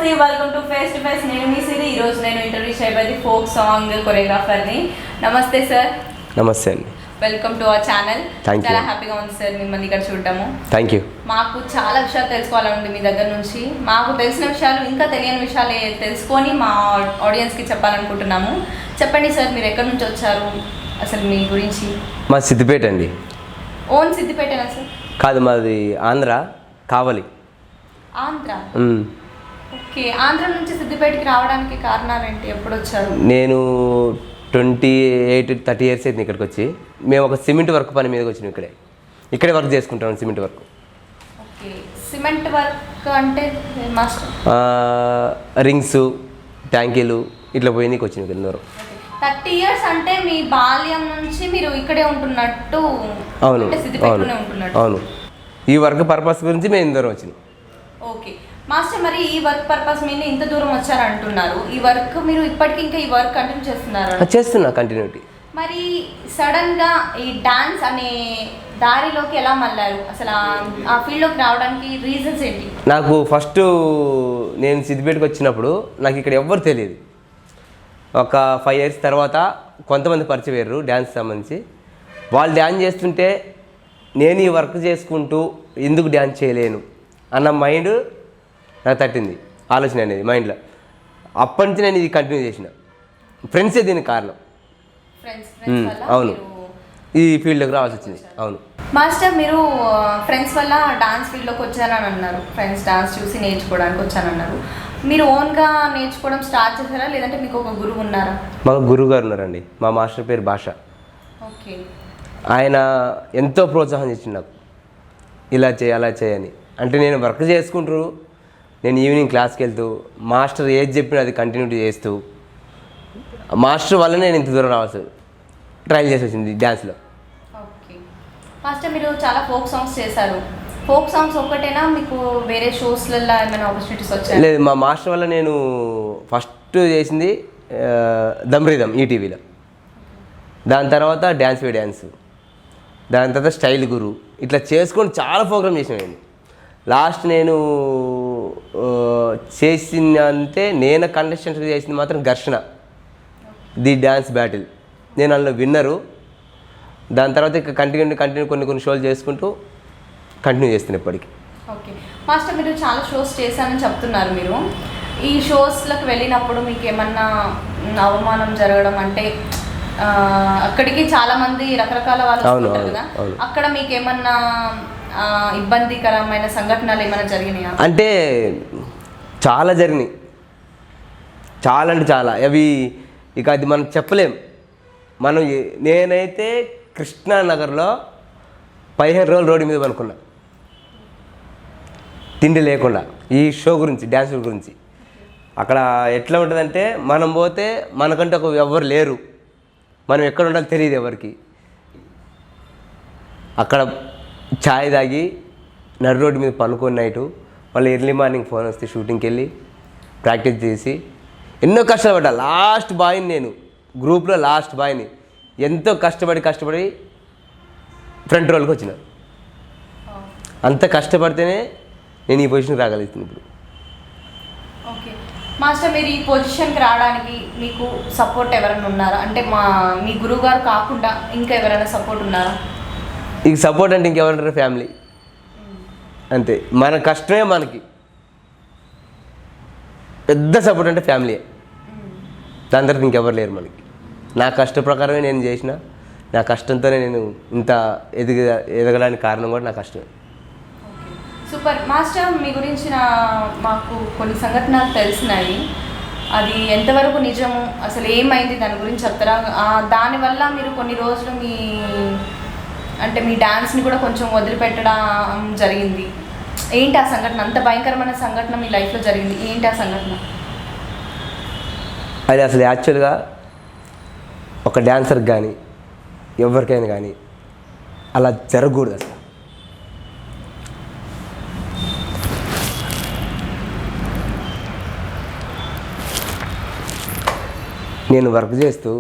నమస్తే, welcome to face to face. నేను మీ సిరి. ఈరోజు నేను ఇంటర్వ్యూ చేయబోయేది ఫోక్ సాంగ్ కొరియోగ్రాఫర్ని. నమస్తే సార్. నమస్తే అండి. Welcome to our channel. చాలా హ్యాపీగా ఉంది సార్ మిమ్మల్ని ఇక్కడ చూడటము. Thank you. మాకు చాలా విషయాలు తెలుసుకోవాలండి మీ దగ్గర నుంచి. మాకు తెలిసిన విషయాలు ఇంకా తెలియని విషయాలు తెలుసుకొని మా ఆడియన్స్కి చెప్పాలనుకుంటున్నాము. చెప్పండి సార్, మీరు ఎక్కడి నుంచి వచ్చారు, అసలు మీ గురించి? మా సిద్దిపేట అండి. ఓన్ సిద్దిపేటనా సార్? కాదు, మాది ఆంధ్ర, కావలి. ఆంధ్ర? ఓకే. ఆంధ్ర నుంచి సిద్దిపేటకి రావడానికి కారణాలు ఏంటి? ఎప్పుడు వచ్చారు? నేను 28-30 ఇయర్స్ అయితే ఇక్కడికి వచ్చి. మేము ఒక సిమెంట్ వర్క్ పని మీదకి వచ్చినాం. ఇక్కడే వర్క్ చేసుకుంటాం, cement work. Okay. Cement work అంటే మాస్టర్ రింగ్స్, ట్యాంకీలు ఇట్లా పోయి నీకు వచ్చినాం ఇక్కడ. 30 ఇయర్స్ అంటే మీ బాల్యం నుంచి మీరు ఇక్కడే ఉంటున్నట్టు? అవును సిద్దిపేటలోనే ఉంటున్నట్టు. అవును. ఈ వర్క్ పర్పస్ గురించి మేము ఇందరం వచ్చినాం. ఓకే మాస్టర్, మరి ఈ వర్క్ పర్పస్ మీద ఇంత దూరం వచ్చారంటున్నారు. ఈ వర్క్ మీరు ఇప్పటికీ ఇంకా ఈ వర్క్ కంటిన్యూ చేస్తున్నారు? చేస్తున్నా, కంటిన్యూటీ. మరి సడన్ గా ఈ డాన్స్ అనే దారిలోకి ఎలా మళ్ళారు? అసలు ఆ ఫీల్డ్లోకి రావడానికి రీజన్స్ ఏంటి? నాకు ఫస్ట్ నేను సిద్దిపేటకి వచ్చినప్పుడు నాకు ఇక్కడ ఎవ్వరు తెలియదు. ఒక 5 ఇయర్స్ తర్వాత కొంతమంది పరిచయం అయ్యారు డ్యాన్స్ సంబంధించి. వాళ్ళు డ్యాన్స్ చేస్తుంటే నేను ఈ వర్క్ చేసుకుంటూ ఎందుకు డ్యాన్స్ చేయలేను అన్న మైండ్ నాకు తట్టింది, ఆలోచన అనేది మైండ్లో. అప్పటి నుంచి నేను ఇది కంటిన్యూ చేసిన. ఫ్రెండ్సే దీనికి కారణం. అవును, ఈ ఫీల్డ్లోకి రావాల్సి వచ్చింది. అవును మాస్టర్, మీరు ఫ్రెండ్స్ వల్ల డాన్స్ ఫీల్డ్లోకి వచ్చారని అన్నారు. ఫ్రెండ్స్ డాన్స్ చూసి నేర్చుకోవడానికి వచ్చానన్నారు. మీరు ఓన్గా నేర్చుకోవడం స్టార్ట్ చేశారా, లేదంటే మీకు ఒక గురువు ఉన్నారా? మాకు గురువు గారు ఉన్నారండి. మా మాస్టర్ పేరు భాష. ఓకే. ఆయన ఎంతో ప్రోత్సాహం చేసిండు నాకు, ఇలా చేయి అలా చేయని. అంటే నేను వర్క్ చేసుకుంటూ, నేను ఈవినింగ్ క్లాస్కి వెళ్తూ, మాస్టర్ ఏది చెప్పినా అది కంటిన్యూటీ చేస్తూ, మాస్టర్ వల్లనే నేను ఇంత దూరం రావాల్సి ట్రయల్ చేసి వచ్చింది డ్యాన్స్లో. ఓకే మాస్టర్, మీరు చాలా ఫోక్ సాంగ్స్ చేశారు. ఫోక్ సాంగ్స్ ఒక్కటేనా, మీకు వేరే షోస్లలో ఏమైనా ఆపర్చునిటీస్ వచ్చాయి? లేదు, మా మాస్టర్ వల్ల నేను ఫస్ట్ చేసింది దమ్రిదం ఈటీవీలో. దాని తర్వాత డ్యాన్స్ వే డ్యాన్స్, దాని తర్వాత స్టైల్ గురు, ఇట్లా చేసుకొని చాలా ప్రోగ్రామ్ చేసిన నేను. లాస్ట్ నేను చేసిందంటే నేను కంటెస్టెంట్గా చేసింది మాత్రం ఘర్షణ, ది డ్యాన్స్ బ్యాటిల్. నేను అందులో విన్నరు. దాని తర్వాత ఇక కంటిన్యూ కొన్ని షోలు చేసుకుంటూ కంటిన్యూ చేస్తున్నాను ఇప్పటికి. ఓకే మాస్టర్, మీరు చాలా షోస్ చేశానని చెప్తున్నారు. మీరు ఈ షోస్లకు వెళ్ళినప్పుడు మీకు ఏమన్నా అవమానం జరగడం, అంటే అక్కడికి చాలామంది రకరకాల వాళ్ళు వస్తుంటారు కదా, అక్కడ మీకు ఏమన్నా ఇబ్బందికరమైన సంఘటనలు ఏమైనా జరిగినాయా? అంటే చాలా జరిగినాయి, చాలా అంటే చాలా. అవి ఇక అది మనం చెప్పలేం. నేనైతే కృష్ణానగర్లో 15 రోజులు రోడ్డు మీద పనుకున్నా, తిండి లేకుండా, ఈ షో గురించి, డ్యాన్స్ గురించి. అక్కడ ఎట్లా ఉంటుందంటే, మనం పోతే మనకంటే ఎవ్వరు లేరు, మనం ఎక్కడ ఉండాలో తెలియదు ఎవరికి. అక్కడ ఛాయ్ తాగి నడు రోడ్డు మీద పనుకొని నైటు, మళ్ళీ ఎర్లీ మార్నింగ్ ఫోన్ వస్తే షూటింగ్కి వెళ్ళి ప్రాక్టీస్ చేసి ఎన్నో కష్టపడ్డా. లాస్ట్ బాయ్ని నేను, గ్రూప్లో లాస్ట్ బాయ్ని. ఎంతో కష్టపడి ఫ్రంట్ రోల్కి వచ్చిన. అంత కష్టపడితేనే నేను ఈ పొజిషన్కి రాగలుగుతున్నాను ఇప్పుడు. ఓకే మాస్టర్, మీరు ఈ పొజిషన్కి రావడానికి మీకు సపోర్ట్ ఎవరైనా ఉన్నారా? అంటే మీ గురువు గారు కాకుండా ఇంకా ఎవరైనా సపోర్ట్ ఉన్నారా? ఇక సపోర్ట్ అంటే ఇంకెవరంటారు? ఫ్యామిలీ అంతే. మన కష్టమే మనకి పెద్ద సపోర్ట్, అంటే ఫ్యామిలీయే. దాని తర్వాత ఇంకెవరు లేరు మనకి. నా కష్ట ప్రకారమే నేను చేసిన, నా కష్టంతోనే నేను ఇంత ఎదగడానికి కారణం కూడా నా కష్టమే. సూపర్ మాస్టర్, మీ గురించి మాకు కొన్ని సంఘటనలు తెలిసినాయి. అది ఎంతవరకు నిజము, అసలు ఏమైంది దాని గురించి చెప్తారా? దానివల్ల మీరు కొన్ని రోజులు మీ డాన్స్ని కూడా కొంచెం వదిలిపెట్టడం జరిగింది. ఏంటి ఆ సంఘటన? అంత భయంకరమైన సంఘటన మీ లైఫ్లో జరిగింది, ఏంటి ఆ సంఘటన? అది అసలు యాక్చువల్గా ఒక డ్యాన్సర్కి కానీ ఎవరికైనా కానీ అలా జరగకూడదు అసలు. నేను వర్క్ చేస్తూ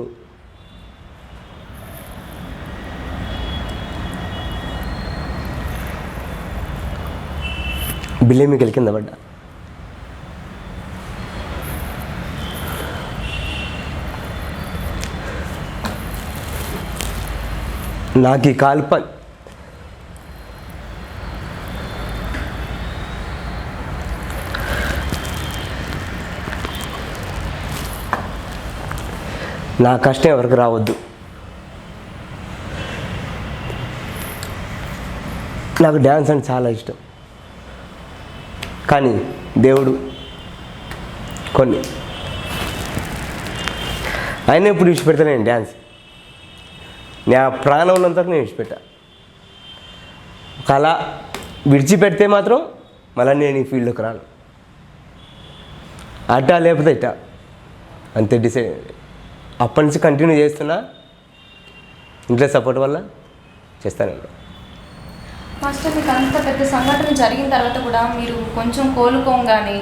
బిల్లింగ్ కింద పడ్డా. నాకు ఈ కాలు పని నా కష్టం ఎవరికి రావద్దు. నాకు డ్యాన్స్ అంటే చాలా ఇష్టం, కానీ దేవుడు కొన్ని అయినా ఇప్పుడు విడిచిపెడతాను. నేను డ్యాన్స్ నా ప్రాణం ఉన్నంతవరకు నేను విడిచిపెట్టా. కళ విడిచిపెడితే మాత్రం మళ్ళీ నేను ఈ ఫీల్డ్లోకి రాను. అట్టా లేకపోతే ఇట్టా, అంతే డిసైడ్. అప్పటి నుంచి కంటిన్యూ చేస్తున్నా, ఇంట్లో సపోర్ట్ వల్ల చేస్తాను. మాస్టర్, మీకు అంత పెద్ద సంఘటన జరిగిన తర్వాత కూడా మీరు కొంచెం కోలుకోగానే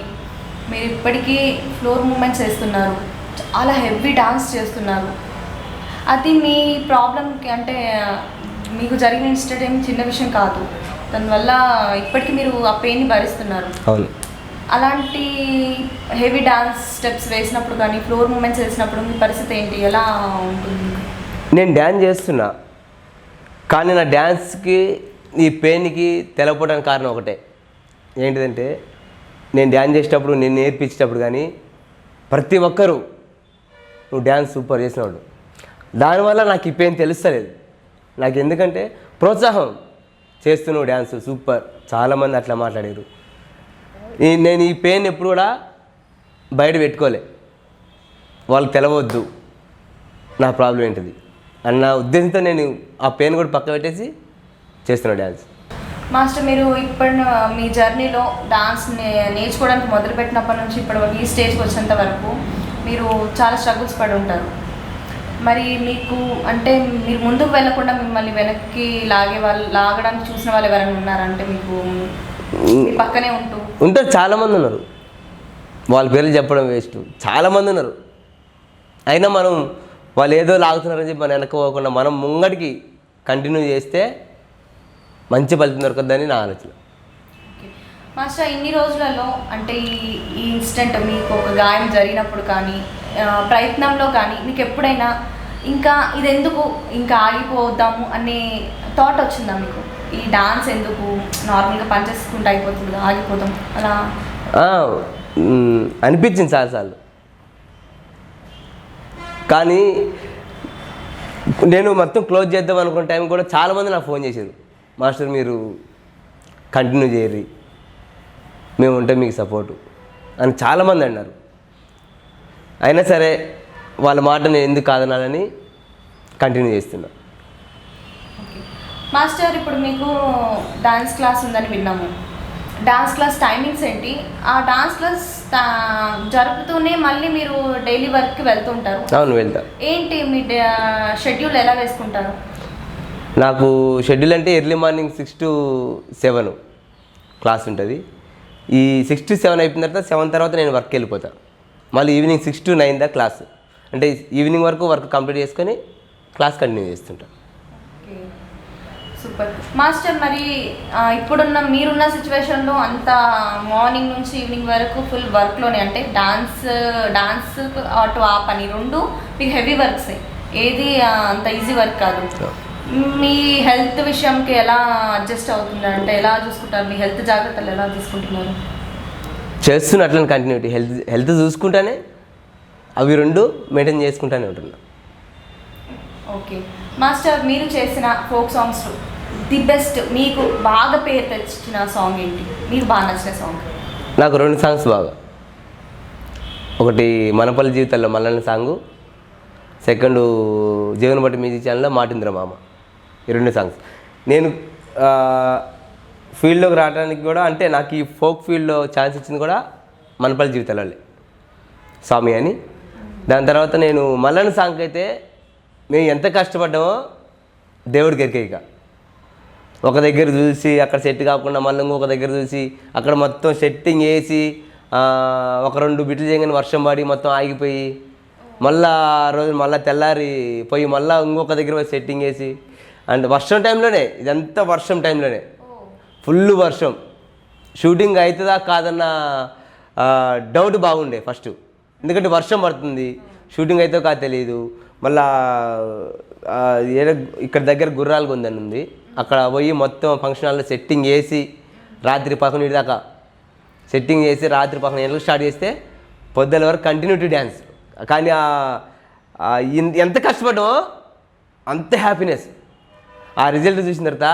మీరు ఇప్పటికీ ఫ్లోర్ మూమెంట్స్ చేస్తున్నారు, చాలా హెవీ డాన్స్ చేస్తున్నారు. అది మీ ప్రాబ్లంకి అంటే మీకు జరిగిన ఇన్సిడెంట్ ఏమి చిన్న విషయం కాదు. దానివల్ల ఇప్పటికీ మీరు ఆ పెయిన్ని భరిస్తున్నారు. అవును. అలాంటి హెవీ డాన్స్ స్టెప్స్ వేసినప్పుడు కానీ ఫ్లోర్ మూమెంట్స్ వేసినప్పుడు మీ పరిస్థితి ఏంటి, ఎలా ఉంటుంది? నేను డ్యాన్స్ చేస్తున్నా, కానీ నా డ్యాన్స్కి ఈ పెయిన్కి తెలవడానికి కారణం ఒకటే. ఏంటిదంటే నేను డ్యాన్స్ చేసేటప్పుడు, నేను నేర్పించేటప్పుడు కానీ ప్రతి ఒక్కరూ నువ్వు డ్యాన్స్ సూపర్ చేసినాడు. దానివల్ల నాకు ఈ పెయిన్ తెలుస్తలేదు. నాకు ఎందుకంటే ప్రోత్సాహం చేస్తున్నావు డ్యాన్స్ సూపర్, చాలామంది అట్లా మాట్లాడారు. నేను ఈ పెయిన్ ఎప్పుడు కూడా బయట పెట్టుకోలే, వాళ్ళకి తెలవద్దు నా ప్రాబ్లం ఏంటిది అన్న ఉద్దేశంతో నేను ఆ పెయిన్ కూడా పక్క పెట్టేసి చేస్తున్నాను డ్యాన్స్. మాస్టర్, మీరు ఇప్పుడు మీ జర్నీలో డాన్స్ నేర్చుకోవడానికి మొదలుపెట్టినప్పటి నుంచి ఇప్పటి వరకు ఈ స్టేజ్కి వచ్చేంత వరకు మీరు చాలా స్ట్రగుల్స్ పడి ఉంటారు. మరి మీకు అంటే మీరు ముందుకు వెళ్ళకుండా మిమ్మల్ని వెనక్కి లాగడానికి చూసిన వాళ్ళు ఎవరైనా ఉన్నారంటే మీకు పక్కనే ఉంటారు? చాలామంది ఉన్నారు, వాళ్ళ పేర్లు చెప్పడం వేస్ట్. చాలామంది ఉన్నారు, అయినా మనం వాళ్ళు ఏదో లాగుతున్నారని చెప్పి మనం వెనక్కి పోకుండా మనం ముంగడికి కంటిన్యూ చేస్తే మంచి ఫలితం దొరకద్దని నా ఆలోచన. మాస్టర్, ఇన్ని రోజులలో అంటే ఈ ఇన్సిడెంట్ మీకు ఒక గాయం జరిగినప్పుడు కానీ ప్రయత్నంలో కానీ మీకు ఎప్పుడైనా ఇంకా ఇది ఎందుకు ఇంకా ఆగిపోదాము అనే థాట్ వచ్చిందా మీకు? ఈ డాన్స్ ఎందుకు, నార్మల్గా పని చేసుకుంటూ అయిపోతుంది, ఆగిపోతాం అలా అనిపించింది చాలాసార్లు. కానీ నేను మొత్తం క్లోజ్ చేద్దాం అనుకున్న టైం కూడా చాలామంది నాకు ఫోన్ చేశారు, మాస్టర్ మీరు కంటిన్యూ చేయరు, మేము ఉంటే మీకు సపోర్టు అని చాలామంది అన్నారు. అయినా సరే వాళ్ళ మాట నేను ఎందుకు కాదనాలని కంటిన్యూ చేస్తున్నా. మాస్టర్, ఇప్పుడు మీకు డాన్స్ క్లాస్ ఉందని విన్నాము. డాన్స్ క్లాస్ టైమింగ్స్ ఏంటి? ఆ డాన్స్ క్లాస్ జరుపుతూనే మళ్ళీ మీరు డైలీ వర్క్కి వెళ్తుంటారు? అవును, వెళ్తా. ఏంటి మీ షెడ్యూల్ ఎలా వేసుకుంటారు? నాకు షెడ్యూల్ అంటే ఎర్లీ మార్నింగ్ 6 to 7 క్లాస్ ఉంటుంది. ఈ 6 to 7 అయిపోయిన తర్వాత 7 తర్వాత నేను వర్క్కి వెళ్ళిపోతాను. మళ్ళీ ఈవినింగ్ 6 to 9 దా క్లాస్. అంటే ఈవినింగ్ వరకు వర్క్ కంప్లీట్ చేసుకొని క్లాస్ కంటిన్యూ చేస్తుంటాను. Super master. మరి మీరున్న సిచ్యువేషన్లో అంత మార్నింగ్ నుంచి ఈవినింగ్ వరకు ఫుల్ వర్క్లోనే, అంటే డాన్స్ అటు ఆ పని రెండు మీకు హెవీ వర్క్స్, ఏది అంత ఈజీ వర్క్ కాదు. మీ హెల్త్ విషయంకి ఎలా అడ్జస్ట్ అవుతుంది, అంటే ఎలా చూసుకుంటారు? మీ హెల్త్ జాగ్రత్తలు ఎలా తీసుకుంటున్నారు? చేస్తున్నా అట్లనే కంటిన్యూటీ. హెల్త్ చూసుకుంటానే అవి రెండు మెయింటైన్ చేసుకుంటానే ఉంటున్నా. ఓకే మాస్టర్, మీరు చేసిన ఫోక్ సాంగ్స్ ది బెస్ట్, మీకు బాగా పేరు తెచ్చిన సాంగ్ ఏంటి? మీకు బాగా నచ్చిన సాంగ్? నాకు 2 సాంగ్స్ బాగా. ఒకటి మనపల్లి జీవితాల్లో మల్లన్న సాంగు, సెకండ్ జీవన బట్టి మ్యూజిక్ ఛానల్లో మాటింద్ర మామ. ఈ 2 సాంగ్స్ నేను ఫీల్డ్లోకి రావడానికి కూడా, అంటే నాకు ఈ ఫోక్ ఫీల్డ్లో ఛాన్స్ ఇచ్చింది కూడా మనపల్లి జీవితాలే స్వామి అని. దాని తర్వాత నేను మల్లన్న సాంగ్కి అయితే మేము ఎంత కష్టపడ్డామో దేవుడికి ఎరికేక. ఒక దగ్గర చూసి అక్కడ సెట్ కాకుండా మళ్ళీ ఇంకొక దగ్గర చూసి అక్కడ మొత్తం సెట్టింగ్ వేసి ఒక 2 బిట్లు చేయగానే వర్షం పడి మొత్తం ఆగిపోయి, మళ్ళీ ఆ రోజు మళ్ళీ తెల్లారి పోయి మళ్ళీ ఇంకొక దగ్గర పోయి సెట్టింగ్ వేసి, అండ్ వర్షం టైంలోనే, ఇదంతా వర్షం టైంలోనే, ఫుల్ వర్షం. షూటింగ్ అవుతుందా కాదన్న డౌట్ బాగుండే ఫస్ట్, ఎందుకంటే వర్షం పడుతుంది, షూటింగ్ అయితే కాదు తెలియదు. మళ్ళా ఏదో ఇక్కడ దగ్గర గుర్రాల గుందని ఉంది, అక్కడ పోయి మొత్తం ఫంక్షన్ హాల్లో సెట్టింగ్ వేసి రాత్రి 11 దాకా సెట్టింగ్ చేసి రాత్రి 11 స్టార్ట్ చేస్తే పొద్దుల వరకు కంటిన్యూటీ డ్యాన్స్. కానీ ఎంత కష్టపడ్డామో అంత హ్యాపీనెస్. ఆ రిజల్ట్ చూసిన తర్వాత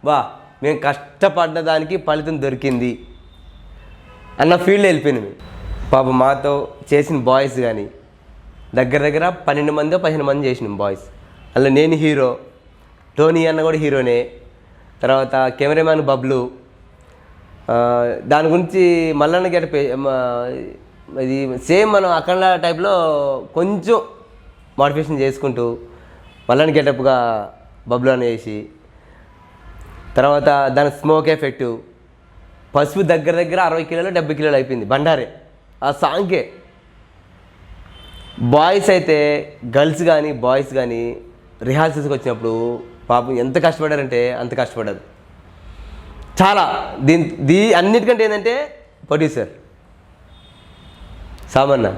వా మేము కష్టపడ్డ దానికి ఫలితం దొరికింది అన్న ఫీల్డ్ వెళ్ళిపోయింది మేము. పాప మాతో చేసిన బాయ్స్ కానీ దగ్గర 12 మందో 15 మంది చేసినాం బాయ్స్. అలా నేను హీరో, టోనీ అన్న కూడా హీరోనే, తర్వాత కెమెరామ్యాన్ బబ్లు. దాని గురించి మల్లన్న గెటప్ ఇది సేమ్ మనం అక్కడ టైప్లో కొంచెం మోడిఫికేషన్ చేసుకుంటూ మల్లన్న గెటప్గా బబ్లు అని వేసి, తర్వాత దాని స్మోక్ ఎఫెక్టు, పసుపు దగ్గర 60 కిలోలు 70 కిలోలు అయిపోయింది బండారే ఆ సాంగ్కే. బాయ్స్ అయితే గర్ల్స్ కానీ బాయ్స్ కానీ రిహార్సల్స్కి వచ్చినప్పుడు పాపం ఎంత కష్టపడారంటే అంత కష్టపడ్డారు చాలా. అన్నిటికంటే ఏంటంటే ప్రొడ్యూసర్ సామన్న,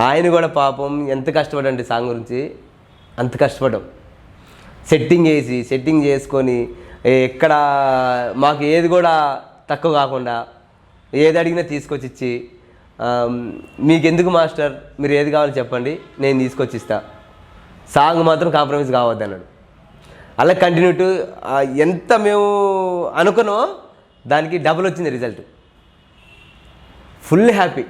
ఆయన కూడా పాపం ఎంత కష్టపడండి సాంగ్ గురించి, అంత కష్టపడ్డాం. సెట్టింగ్ చేసుకొని ఎక్కడ మాకు ఏది కూడా తక్కువ కాకుండా ఏది అడిగినా తీసుకొచ్చి ఇచ్చి, మీకు ఎందుకు మాస్టర్ మీరు ఏది కావాలో చెప్పండి నేను తీసుకొచ్చి ఇస్తా, సాంగ్ మాత్రం కాంప్రమైజ్ కావద్దు అన్నాడు. అలా కంటిన్యూటీ ఎంత మేము అనుకున్నామో దానికి డబుల్ వచ్చింది రిజల్ట్. Full happy.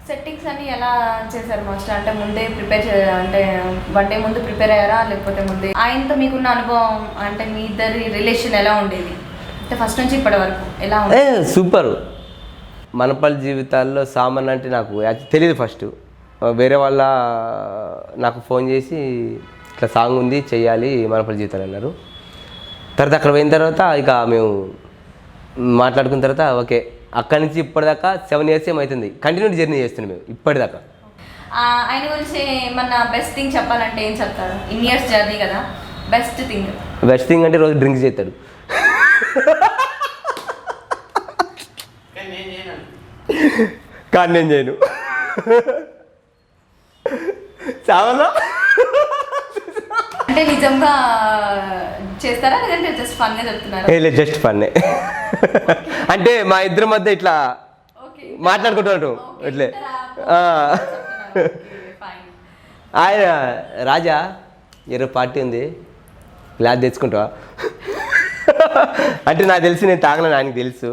సెట్టింగ్స్ అన్ని ఎలా చేశారు మాస్టర్? అంటే ముందే అంటే 1 డే ముందు ప్రిపేర్ అయ్యారా, లేకపోతే ముందే ఆయనతో మీకున్న అనుభవం, అంటే మీ ఇద్దరి రిలేషన్ ఎలా ఉండేది, అంటే ఫస్ట్ నుంచి ఇప్పటి వరకు ఎలా ఉండేది? సూపర్. మనపల్లి జీవితాల్లో సామాన్ అంటే నాకు తెలియదు. ఫస్ట్ వేరే వాళ్ళ నాకు ఫోన్ చేసి ఇట్లా సాంగ్ ఉంది చెయ్యాలి మనపల్లి జీవితాలు అన్నారు. తర్వాత అక్కడ పోయిన తర్వాత ఇక మేము మాట్లాడుకున్న తర్వాత ఓకే, అక్కడి నుంచి ఇప్పటిదాకా 7 years ఏమవుతుంది కంటిన్యూటీ జర్నీ చేస్తున్నాం మేము ఇప్పటిదాకా. ఆయన గురించి ఏమన్నా బెస్ట్ థింగ్ చెప్పాలంటే ఏం చెప్తారు? ఇన్ ఇయర్స్ జర్నీ కదా, బెస్ట్ థింగ్ అంటే రోజు డ్రింక్స్ చేస్తాడు. కానీ నేను చేయను. చాలా అంటే నిజంగా చేస్తారా, లేదంటే జస్ట్ ఫన్ గా చెప్తున్నారా? లేదు, జస్ట్ ఫన్నే. అంటే మా ఇద్దరి మధ్య ఇట్లా మాట్లాడుకుంటున్నాడు ఇట్లే. ఆయన రాజా ఈరోజు పార్టీ ఉంది గ్లాస్ తెచ్చుకుంటావా అంటే నాకు తెలిసి నేను తాగనని ఆయనకు తెలుసు.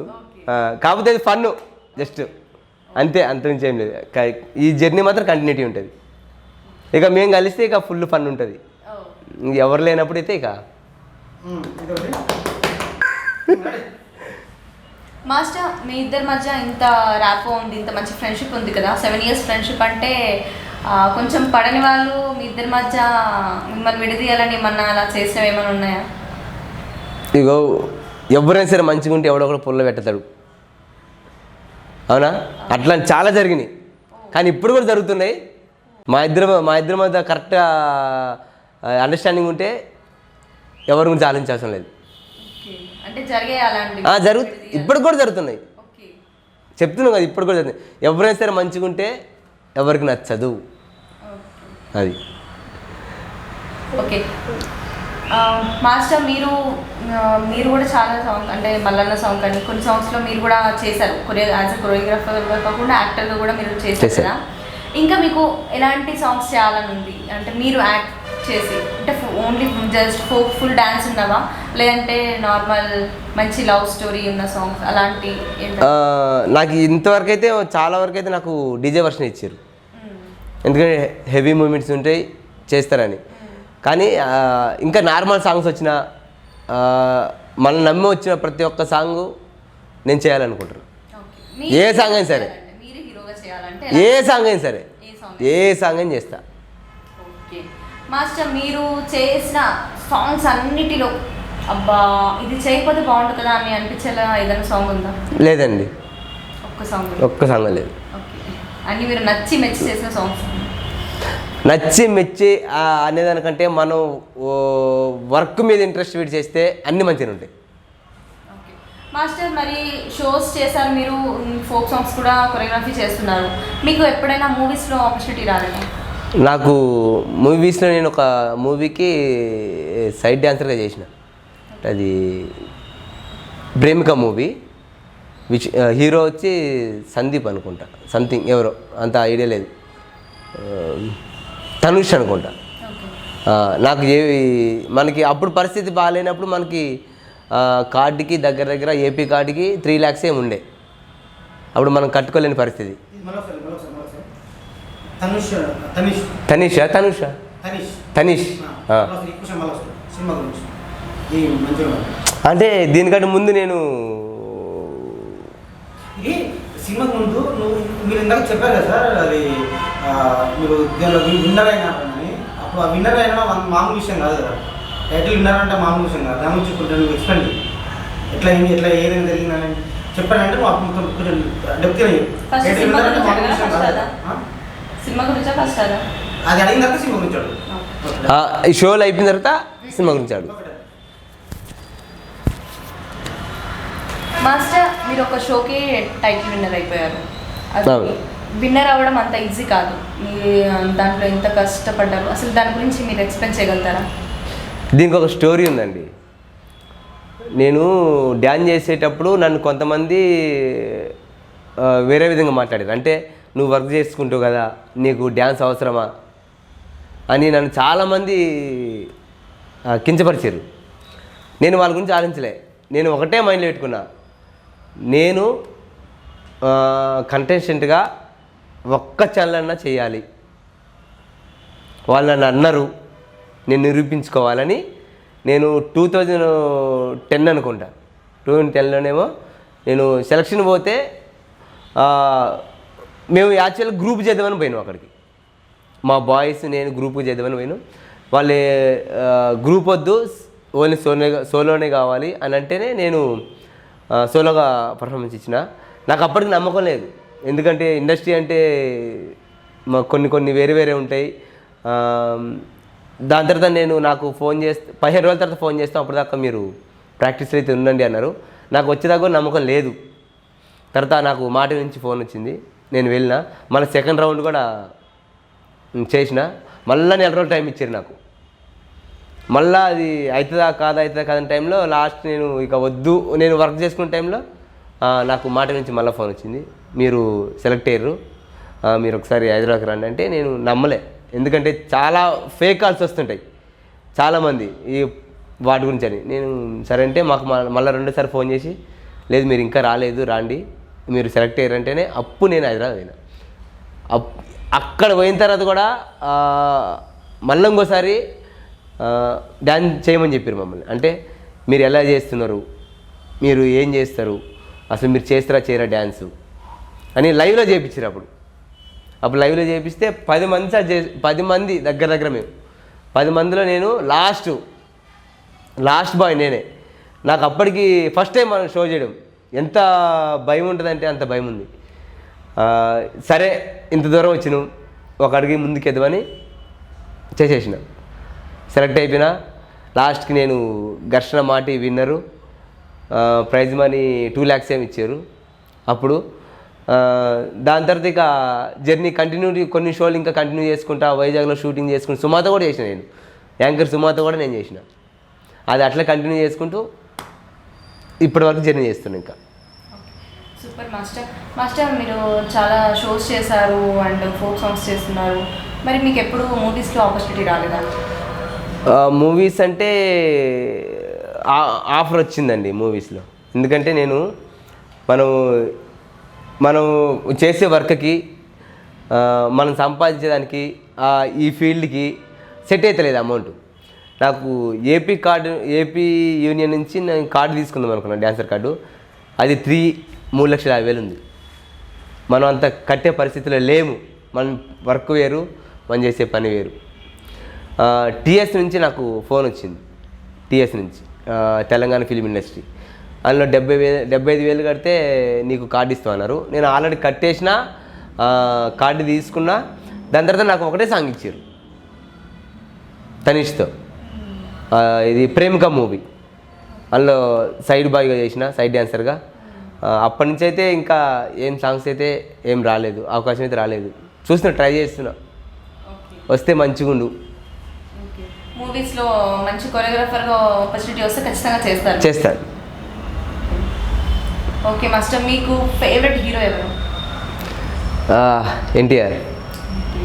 కాకపోతే అది ఫన్ను జస్ట్ అంతే, అంతమించి ఏం లేదు. ఈ జర్నీ మాత్రం కంటిన్యూటీ ఉంటుంది. ఇక మేము కలిస్తే ఇక ఫుల్ ఫన్ ఉంటుంది. ఎవరు లేనప్పుడు అయితే ఇక మాస్టర్ మీ ఇద్దరి మధ్య ఇంత ర్యాపో ఉంది, ఇంత మంచి ఫ్రెండ్షిప్ ఉంది కదా, 7 years ఫ్రెండ్షిప్ అంటే కొంచెం పడని వాళ్ళు మీ ఇద్దరి మధ్య మిమ్మల్ని విడదీయాలని ఏమన్నా అలా చేసినవి ఏమైనా ఉన్నాయా? ఇగో ఎవరైనా సరే మంచిగా ఉంటే ఎవడొకడు పొల్ల పెట్టతాడు, అవునా? అట్లా చాలా జరిగినాయి, కానీ ఇప్పుడు కూడా జరుగుతున్నాయి. మా ఇద్దరి మధ్య కరెక్ట్గా అండర్స్టాండింగ్ ఉంటే ఎవరి గురించి ఆలోచించాల్సిన లేదు. ఇప్పుడు కూడా జరుగుతున్నాయి, చెప్తున్నాం కదా, ఇప్పుడు కూడా జరుగుతుంది. ఎవరైనా సరే మంచిగా ఉంటే ఎవరికి నచ్చదు అది. ఓకే మాస్టర్, మీరు కూడా చాలా సాంగ్ అంటే మల్లన్న సాంగ్ కానీ కొన్ని సాంగ్స్లో మీరు కూడా చేశారు, యాజ్ అ కొరియోగ్రాఫర్ కాకుండా యాక్టర్గా కూడా మీరు చేశారు కదా. ఇంకా మీకు ఎలాంటి సాంగ్స్ చేయాలని ఉంది? అంటే మీరు యాక్ట్ చేసి అంటే ఓన్లీ జస్ట్ ఫుల్ డాన్స్ ఉన్నవా, లేదంటే నార్మల్ మంచి లవ్ స్టోరీ ఉన్న సాంగ్స్ అలాంటి? నాకు ఇంతవరకు అయితే చాలా వరకు అయితే నాకు డీజే వర్షన్ ఇచ్చారు, ఎందుకంటే హెవీ మూమెంట్స్ ఉంటాయి చేస్తారని. కానీ ఇంకా నార్మల్ సాంగ్స్ వచ్చిన మనం నమ్మి వచ్చిన ప్రతి ఒక్క సాంగ్ నేను చేయాలనుకుంటాను. ఏ సాంగ్ అయినా సరే, ఏ సాంగ్ అయినా సరే, ఏ సాంగ్ అయినా చేస్తా. మాస్టర్ మీరు చేసిన సాంగ్స్ అన్నిటిలో అబ్బా ఇది చేయకపోతే బాగుంటుంది కదా అని అనిపించేలా ఏదైనా సాంగ్ ఉందా? లేదండి, ఒక్క సాంగ్ లేదు. అన్ని మీరు నచ్చి మెచ్చి చేసిన సాంగ్స్? నచ్చి మెచ్చి అనేదానికంటే మనం వర్క్ మీద ఇంట్రెస్ట్ పెట్టి చేస్తే అన్ని మంచిగా ఉంటాయి. మాస్టర్ మరి షోస్ చేశారు మీరు, ఫోక్ సాంగ్స్ కూడా కొరియోగ్రఫీ చేస్తున్నారు, మీకు ఎప్పుడైనా మూవీస్లో ఆపర్చునిటీ రాలేదా? నాకు మూవీస్లో నేను ఒక మూవీకి సైడ్ డ్యాన్సర్గా చేసిన. అది ప్రేమిక మూవీ, విచ్ హీరో వచ్చి సందీప్ అనుకుంటా, సంథింగ్ ఎవరో అంత ఐడియా లేదు, తనుష్ అనుకుంటా. నాకు మనకి అప్పుడు పరిస్థితి బాగాలేనప్పుడు మనకి కార్డుకి దగ్గర దగ్గర ఏపీ కార్డుకి 3 lakhs ఏమి ఉండే. అప్పుడు మనం కట్టుకోలేని పరిస్థితి. తనీష్ అంటే దీనికంటే ముందు నేను ఇది సినిమాకు ముందు మీరు ఇందాక చెప్పారు కదా సార్, అది మీరు విన్నర్ అయినారని. అప్పుడు ఆ విన్నర్ అయినా మామూలు విషయం కాదు కదా, టైటిల్ విన్నర్ అంటే మామూలు విషయం కాదు. దాని గురించి కొంచెం ఎక్స్ప్లెయిన్ ఎట్లా అయింది, ఎట్లా ఏదైనా జరిగిందని చెప్పానంటే అప్పుడు కొంచెం డెప్త్గా టైటిల్ విన్నర్ అంటే మామూలు విషయం కాదు. సినిమా గురించా ఫస్ట్ అది అడిగిన తర్వాత సినిమా గురించి అడుగు. ఈ షోలు అయిపోయిన తర్వాత సినిమా గురించి అడుగు. మాస్టర్, మీరు ఒక షోకి టైటిల్ విన్నర్ అయిపోయారు. అది అవును. విన్నర్ అవ్వడం అంత ఈజీ కాదు. మీ దాంట్లో ఎంత కష్టపడ్డారు, అసలు దాని గురించి మీరు ఎక్స్ప్లెయిన్ చేయగలుగుతారా? దీనికి ఒక స్టోరీ ఉందండి. నేను డ్యాన్స్ చేసేటప్పుడు నన్ను కొంతమంది వేరే విధంగా మాట్లాడారు. అంటే నువ్వు వర్క్ చేసుకుంటావు కదా, నీకు డ్యాన్స్ అవసరమా అని నన్ను చాలామంది కించపరిచారు. నేను వాళ్ళ గురించి ఆలోచించలే. నేను ఒకటే మైండ్లో పెట్టుకున్నా, నేను కంటెస్టెంట్గా ఒక్క ఛానల్ చేయాలి. వాళ్ళు నన్ను అన్నారు, నేను నిరూపించుకోవాలని. నేను 2010 అనుకుంటా, 2010లోనేమో నేను సెలక్షన్ పోతే మేము యాక్చువల్గా గ్రూప్ చేద్దామని పోయినాం అక్కడికి. మా బాయ్స్ నేను గ్రూప్ చేద్దామని పోయినాం. వాళ్ళు గ్రూప్ వద్దు, ఓన్లీ సోలోనే కావాలి అని అంటేనే నేను సోలోగా పర్ఫార్మెన్స్ ఇచ్చిన. నాకు అప్పటికి నమ్మకం లేదు, ఎందుకంటే ఇండస్ట్రీ అంటే కొన్ని వేరే ఉంటాయి. దాని తర్వాత నాకు ఫోన్ చేస్తే 15 రోజుల తర్వాత ఫోన్ చేస్తాం, అప్పటిదాకా మీరు ప్రాక్టీస్లో అయితే ఉండండి అన్నారు. నాకు వచ్చేదాకా నమ్మకం లేదు. తర్వాత నాకు మాట నుంచి ఫోన్ వచ్చింది, నేను వెళ్ళిన. మళ్ళీ సెకండ్ రౌండ్ కూడా చేసిన. మళ్ళీ 4 రోజులు టైం ఇచ్చారు నాకు. మళ్ళీ అది అవుతుందా కాదని టైంలో లాస్ట్ నేను ఇక వద్దు, నేను వర్క్ చేసుకునే టైంలో నాకు మాట నుంచి మళ్ళీ ఫోన్ వచ్చింది, మీరు సెలెక్ట్ అయ్యారు, మీరు ఒకసారి హైదరాబాద్కి రండి అంటే నేను నమ్మలే. ఎందుకంటే చాలా ఫేక్ కాల్స్ వస్తుంటాయి చాలామంది ఈ వాటి గురించి అని. నేను సరే అంటే మాకు మళ్ళీ 2సారి ఫోన్ చేసి, లేదు మీరు ఇంకా రాలేదు, రాండి, మీరు సెలెక్ట్ అయ్యారంటేనే అప్పుడు నేను హైదరాబాద్ అయినా. అక్కడ పోయిన తర్వాత కూడా మళ్ళీ ఇంకోసారి డ్యాన్స్ చేయమని చెప్పారు మమ్మల్ని. అంటే మీరు ఎలా చేస్తున్నారు, మీరు ఏం చేస్తారు, అసలు మీరు చేస్తారా చేయరా డ్యాన్సు అని లైవ్లో చేయించారు. అప్పుడు లైవ్లో చేపిస్తే 10 మంది దగ్గర మేము 10 మందిలో నేను లాస్ట్ బాయ్ నేనే. నాకు అప్పటికి ఫస్ట్ టైం మనం షో చేయడం ఎంత భయం ఉంటుందంటే అంత భయం ఉంది. సరే ఇంత దూరం వచ్చినాం, ఒక అడుగు ముందుకెద్దామని చేసేసిన. సెలెక్ట్ అయిపోయినా. లాస్ట్కి నేను ఘర్షణ మాటి విన్నరు, ప్రైజ్ మనీ 2 lakhs ఏమి ఇచ్చారు అప్పుడు. దాని తర్వాత ఇక జర్నీ కొన్ని షోలు ఇంకా కంటిన్యూ చేసుకుంటా, వైజాగ్లో షూటింగ్ చేసుకుంటూ సుమాతో కూడా చేసిన. నేను యాంకర్ సుమాతో కూడా నేను చేసిన. అది అట్లా కంటిన్యూ చేసుకుంటూ ఇప్పటి వరకు జర్నీ చేస్తున్నాను ఇంకా. సూపర్ మాస్టర్, మీరు చాలా షోస్ చేశారు అండ్ ఫోక్ సాంగ్స్ చేస్తున్నారు. మరి మీకు ఎప్పుడు మూవీస్లో ఆపర్చునిటీ రాలేదా? మూవీస్ అంటే ఆఫర్ వచ్చిందండి మూవీస్లో. ఎందుకంటే మనం చేసే వర్క్కి మనం సంపాదించేదానికి ఈ ఫీల్డ్కి సెట్ అవుతలేదు అమౌంట్. నాకు ఏపీ యూనియన్ నుంచి నేను కార్డు తీసుకుందాం అనుకున్నాను, డ్యాన్సర్ కార్డు. అది 3,50,000 ఉంది. మనం అంత కట్టే పరిస్థితిలో లేము. మనం వర్క్ వేరు, మనం చేసే పని వేరు. టీఎస్ నుంచి నాకు ఫోన్ వచ్చింది, టీఎస్ నుంచి, తెలంగాణ ఫిలిం ఇండస్ట్రీ. అందులో 75,000 కడితే నీకు కార్డు ఇస్తామన్నారు. నేను ఆల్రెడీ కట్టేసిన, కార్డు తీసుకున్నా. దాని తర్వాత నాకు ఒకటే సాంగ్ ఇచ్చారు తనీష్తో, ఇది ప్రేమిక మూవీ. అందులో సైడ్ బాయ్గా చేసిన, సైడ్ డ్యాన్సర్గా. అప్పటి నుంచి అయితే ఇంకా ఏం సాంగ్స్ అయితే ఏం రాలేదు, అవకాశం అయితే రాలేదు. ట్రై చేస్తున్నా. వస్తే మంచిగుండు. మూవీస్లో మంచి కొరియోగ్రాఫర్గా ఆపర్చునిటీ వస్తే ఖచ్చితంగా చేస్తాను. ఓకే మాస్టర్, మీకు ఫేవరెట్ హీరో ఎవరు? ఎన్టీఆర్.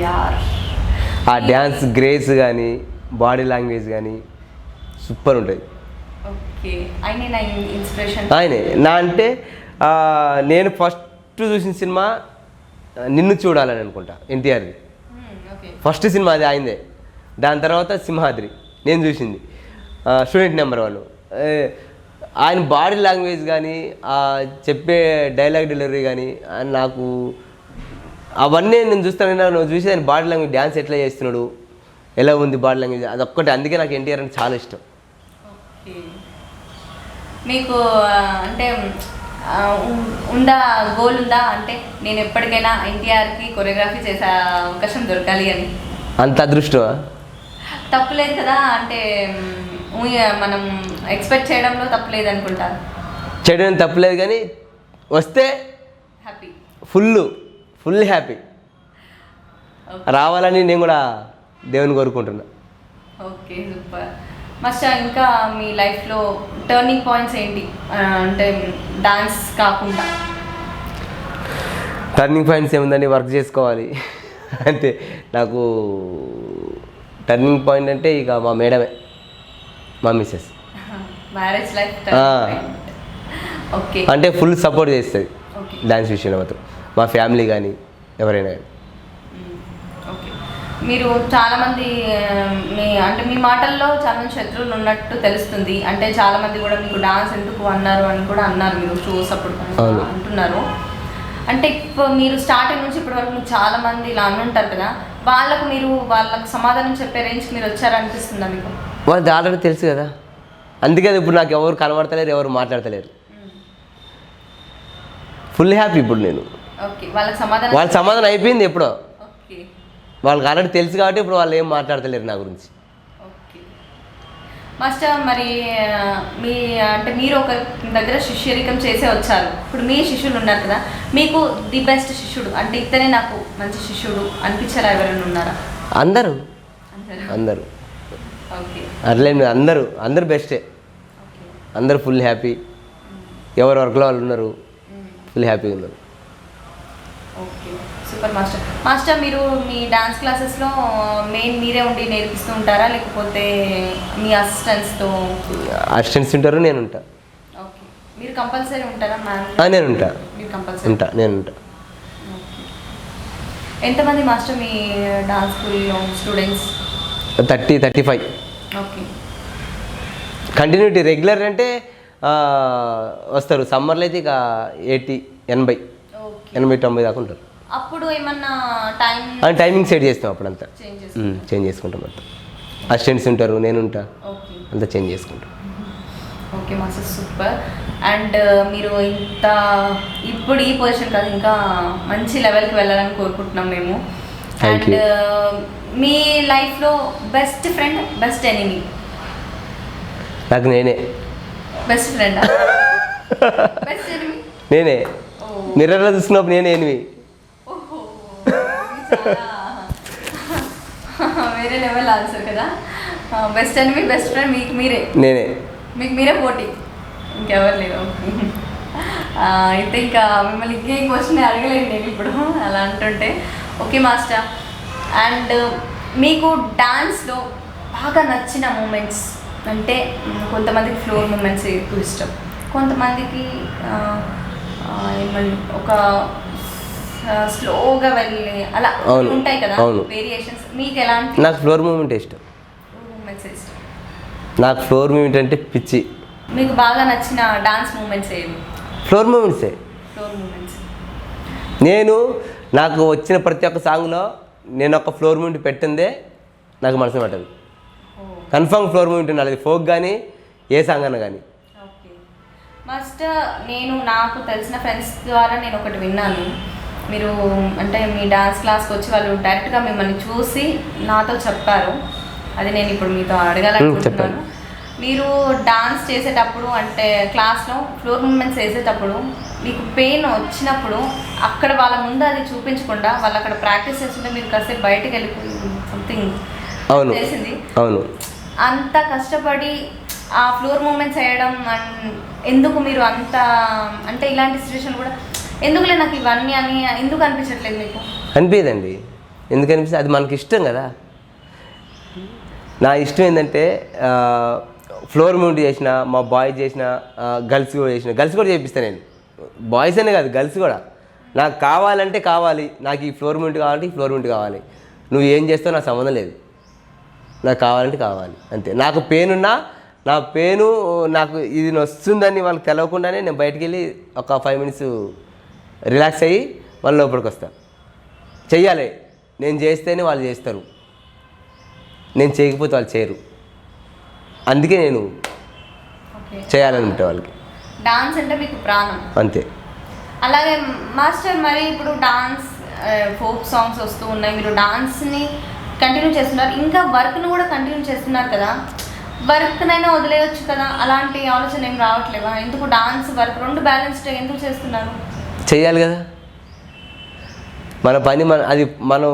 యార్ ఆ డ్యాన్స్ గ్రేస్ కానీ బాడీ లాంగ్వేజ్ కానీ సూపర్ ఉంటుంది. ఓకే, ఆయనే నా ఇన్స్పిరేషన్. ఆయనే నా అంటే నేను ఫస్ట్ చూసిన సినిమా నిన్ను చూడాలని అనుకుంటా, ఎన్టీఆర్ది ఫస్ట్ సినిమా అది ఆయనదే. దాని తర్వాత సింహాద్రి నేను చూసింది, స్టూడెంట్ నెంబర్ 1. ఆయన బాడీ లాంగ్వేజ్ కానీ చెప్పే డైలాగ్ డెలివరీ కానీ నాకు అవన్నీ నేను చూస్తాను. నువ్వు చూసి ఆయన బాడీ లాంగ్వేజ్ డ్యాన్స్ ఎట్లా చేస్తున్నాడు, ఎలా ఉంది బాడీ లాంగ్వేజ్, అదొక్కటి. అందుకే నాకు ఎన్టీఆర్ అంటే చాలా ఇష్టం. మీకు అంటే ఉందా గోల్ ఉందా అంటే నేను ఎప్పటికైనా ఎన్టీఆర్కి కొరియోగ్రఫీ చేసే అవకాశం దొరకాలి అని? అంత అదృష్టమా? తప్పులేదు కదా, అంటే మనం ఎక్స్పెక్ట్ చేయడంలో తప్పులేదు అనుకుంటా. చేయడం తప్పులేదు కానీ వస్తే హ్యాపీ, ఫుల్ హ్యాపీ. రావాలని నేను కూడా దేవుని కోరుకుంటున్నా. Okay, super master. ఇంకా మీ లైఫ్లో టర్నింగ్ పాయింట్స్ ఏంటి అంటే డాన్స్ కాకుండా? టర్నింగ్ పాయింట్స్ ఏముందండి, వర్క్ చేసుకోవాలి అంటే నాకు టర్నింగ్ పాయింట్ అంటే ఇక మా మేడమే, మా మిస్సెస్. మ్యారేజ్ లైఫ్ ఓకే అంటే ఫుల్ సపోర్ట్ చేస్తుంది డాన్స్ విషయంలో మాత్రం, మా ఫ్యామిలీ కానీ ఎవరైనా కానీ. ఓకే, మీరు చాలామంది మీ మాటల్లో చాలామంది శత్రువులు ఉన్నట్టు తెలుస్తుంది. అంటే చాలామంది కూడా మీకు డాన్స్ ఎందుకు అన్నారు అని కూడా అన్నారు, మీరు షోస్ అప్పుడు అంటున్నారు. అంటే ఇప్పుడు మీరు స్టార్టింగ్ నుంచి ఇప్పటి వరకు మీకు చాలామంది ఇలా అనుంటారు కదా, వాళ్ళకు సమాధానం చెప్పే రేంజ్కి మీరు వచ్చారనిపిస్తుందా మీకు? వాళ్ళది ఆల్రెడీ తెలుసు కదా, అందుకే ఇప్పుడు నాకు ఎవరు కనబడతలేరు, ఎవరు మాట్లాడతలేరు. ఫుల్ హ్యాపీ ఇప్పుడు నేను. ఓకే, వాళ్ళ సమాధానం అయిపోయింది ఎప్పుడో. ఓకే, వాళ్ళకి ఆల్రెడీ తెలుసు కాబట్టి ఇప్పుడు వాళ్ళు ఏం మాట్లాడతలేరు నా గురించి. ఓకే మాస్టర్, మరి మీరు ఒక దగ్గర శిష్యరికం చేసే వచ్చారు. ఇప్పుడు మీ శిష్యులు ఉన్నారు కదా, మీకు ది బెస్ట్ శిష్యుడు అంటే ఇతనే నాకు మంచి శిష్యుడు అనిపించారా? ఎవరైనా ఉన్నారా? అందరూ ఓకే, అట్లేం అందరూ బెస్టే. అందరూ ఫుల్ హ్యాపీ, ఎవరి వర్క్లో వాళ్ళు ఉన్నారు, ఫుల్ హ్యాపీగా ఉన్నారు. Okay, super master. మీరు మీ డాన్స్ క్లాసెస్లో మెయిన్ మీరే ఉండి నేర్పిస్తూ ఉంటారా, లేకపోతే మీ అసిస్టెంట్స్తో? అసిస్టెంట్స్ ఉంటారు, నేను ఉంటా. ఓకే, మీరు కంపల్సరీ ఉంటారా మ్యామ్? నేను ఉంటా. మీరు కంపల్సరీ నేను ఉంటా. ఓకే, ఎంతమంది మాస్టర్ మీ డాన్స్ స్కూల్లో స్టూడెంట్స్? 30-35. ఓకే, కంటిన్యూటీ రెగ్యులర్ అంటే వస్తారు. సమ్మర్లో అయితే ఇక 80-90 దాకా ఉంటారు. అప్పుడు ఏమన్నా టైమింగ్ సెట్ చేస్తాం, అప్పుడంతా చేంజ్ చేసుకుంటాం. అంతా అసిస్టెంట్స్ ఉంటారు, నేను ఉంటా, అంతా చేంజ్ చేసుకుంటాం. Okay master, super. అండ్ మీరు ఇప్పుడు ఈ పొజిషన్ కాదు, ఇంకా మంచి లెవెల్కి వెళ్ళాలని కోరుకుంటున్నాం మేము. అండ్ మీ లైఫ్లో బెస్ట్ ఫ్రెండ్, బెస్ట్ ఎనిమీ? నాకు నేనే బెస్ట్ ఫ్రెండ్. బెస్ట్ ఎనిమీ నేనే. మిర్రర్లో చూసినప్పుడు నేనే ఎనిమి. వేరే లెవెల్ ఆన్సర్ కదా. బెస్ట్ ఎనిమీ, బెస్ట్ ఫ్రెండ్ మీకు మీరే పోటీ, ఇంకెవరు లేరు. అయితే ఇంకా మిమ్మల్ని ఇంకే క్వశ్చన్ అడగలేదు నేను ఇప్పుడు అలా అంటుంటే. ఓకే మాస్టర్, అండ్ మీకు డాన్స్లో బాగా నచ్చిన మూమెంట్స్ అంటే కొంతమందికి ఫ్లోర్ మూమెంట్స్ ఎక్కువ ఇష్టం, కొంతమందికి ఏమన్నా ఒక స్లోగా వెళ్ళి అలా ఉంటాయి కదా వేరియేషన్స్. మీకు ఎలాంటి? నాకు ఫ్లోర్ మూమెంట్ ఇష్టం. నాకు ఫ్లోర్ మూమెంట్ అంటే పిచ్చి. మీకు బాగా నచ్చిన డాన్స్ మూమెంట్స్ ఏవి? ఫ్లోర్ మూమెంట్సే. Floor moments. నాకు వచ్చిన ప్రతి ఒక్క సాంగ్లో నేను ఒక ఫ్లోర్ మూమెంట్ పెట్టిందే నాకు మనసు పట్టదు. కన్ఫర్మ్ ఫ్లోర్ మూమెంట్ ఉండాలి, ఫోక్ కానీ ఏ సాంగ్ అన్నా కానీ. ఓకే మాస్టర్, నాకు తెలిసిన ఫ్రెండ్స్ ద్వారా నేను ఒకటి విన్నాను. మీరు అంటే మీ డాన్స్ క్లాస్కి వచ్చి వాళ్ళు డైరెక్ట్గా మిమ్మల్ని చూసి నాతో చెప్పారు, అది నేను ఇప్పుడు మీతో అడగాలనుకుంటున్నాను. మీరు డాన్స్ చేసేటప్పుడు అంటే క్లాస్లో ఫ్లోర్ మూమెంట్స్ వేసేటప్పుడు మీకు పెయిన్ వచ్చినప్పుడు అక్కడ వాళ్ళ ముందు అది చూపించకుండా వాళ్ళు అక్కడ ప్రాక్టీస్ చేస్తుంటే మీరు కాసేపు బయటకు వెళ్ళిపోయి సంథింగ్ అవును తెలిసింది. అవును. అంత కష్టపడి ఆ ఫ్లోర్ మూమెంట్స్ వేయడం ఎందుకు మీరు అంత అంటే ఇలాంటి సిచ్యువేషన్ కూడా ఎందుకులే నాకు ఇవన్నీ అని ఎందుకు అనిపించట్లేదు మీకు? అనిపించదండి. ఎందుకు అనిపిస్తుంది? అది మనకి ఇష్టం కదా. నా ఇష్టం ఏంటంటే ఫ్లోర్ మూమెంట్ చేసిన, మా బాయ్స్ చేసిన, గర్ల్స్ కూడా చేసిన, గర్ల్స్ కూడా చేపిస్తాను నేను. బాయ్స్ అనే కాదు, గర్ల్స్ కూడా. నాకు కావాలంటే కావాలి, నాకు ఈ ఫ్లోర్ మూమెంట్ కావాలంటే ఈ ఫ్లోర్ మూమెంట్ కావాలి. నువ్వు ఏం చేస్తావు నాకు సంబంధం లేదు, నాకు కావాలంటే కావాలి అంతే. నాకు పెయిన్ ఉన్నా, నా పెయిను నాకు ఇది వస్తుందని వాళ్ళకి తెలవకుండానే నేను బయటికి వెళ్ళి ఒక 5 minutes రిలాక్స్ అయ్యి వాళ్ళ లోపలికి వస్తా. చెయ్యాలి, నేను చేస్తేనే వాళ్ళు చేస్తారు, నేను చేయకపోతే వాళ్ళు చేయరు. అందుకే నేను చేయాలనుకుంటే వాళ్ళకి. డాన్స్ అంటే మీకు ప్రాణం అంతే. అలాగే మాస్టర్, మరి ఇప్పుడు డాన్స్ ఫోక్ సాంగ్స్ వస్తూ ఉన్నాయి, మీరు డాన్స్ని కంటిన్యూ చేస్తున్నారు, ఇంకా వర్క్ను కూడా కంటిన్యూ చేస్తున్నారు కదా, వర్క్నైనా వదిలేయచ్చు కదా, అలాంటి ఆలోచన ఏం రావట్లేవా? ఎందుకు డాన్స్ వర్క్ రెండు బ్యాలెన్స్డ్ ఎందుకు చేస్తున్నారు? చెయ్యాలి కదా, మన పని అది మనం